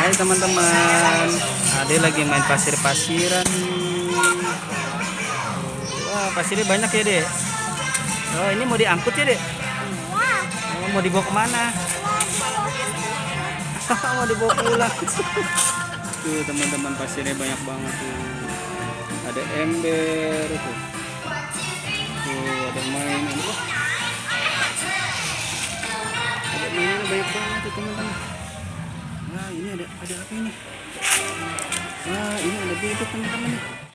Hai teman-teman, Ade lagi main pasir-pasiran. Wah, pasirnya banyak ya, Dek. Oh, ini mau diangkut ya, Dek? Oh, mau dibawa kemana? Mau dibawa pulang. Tuh teman-teman, pasirnya banyak banget tuh. Ada ember tuh. Tuh ada mainan. Ada mainan banyak banget tuh teman-teman. Nah ini ada apa ini? Wah ini ada bebek teman-teman nih.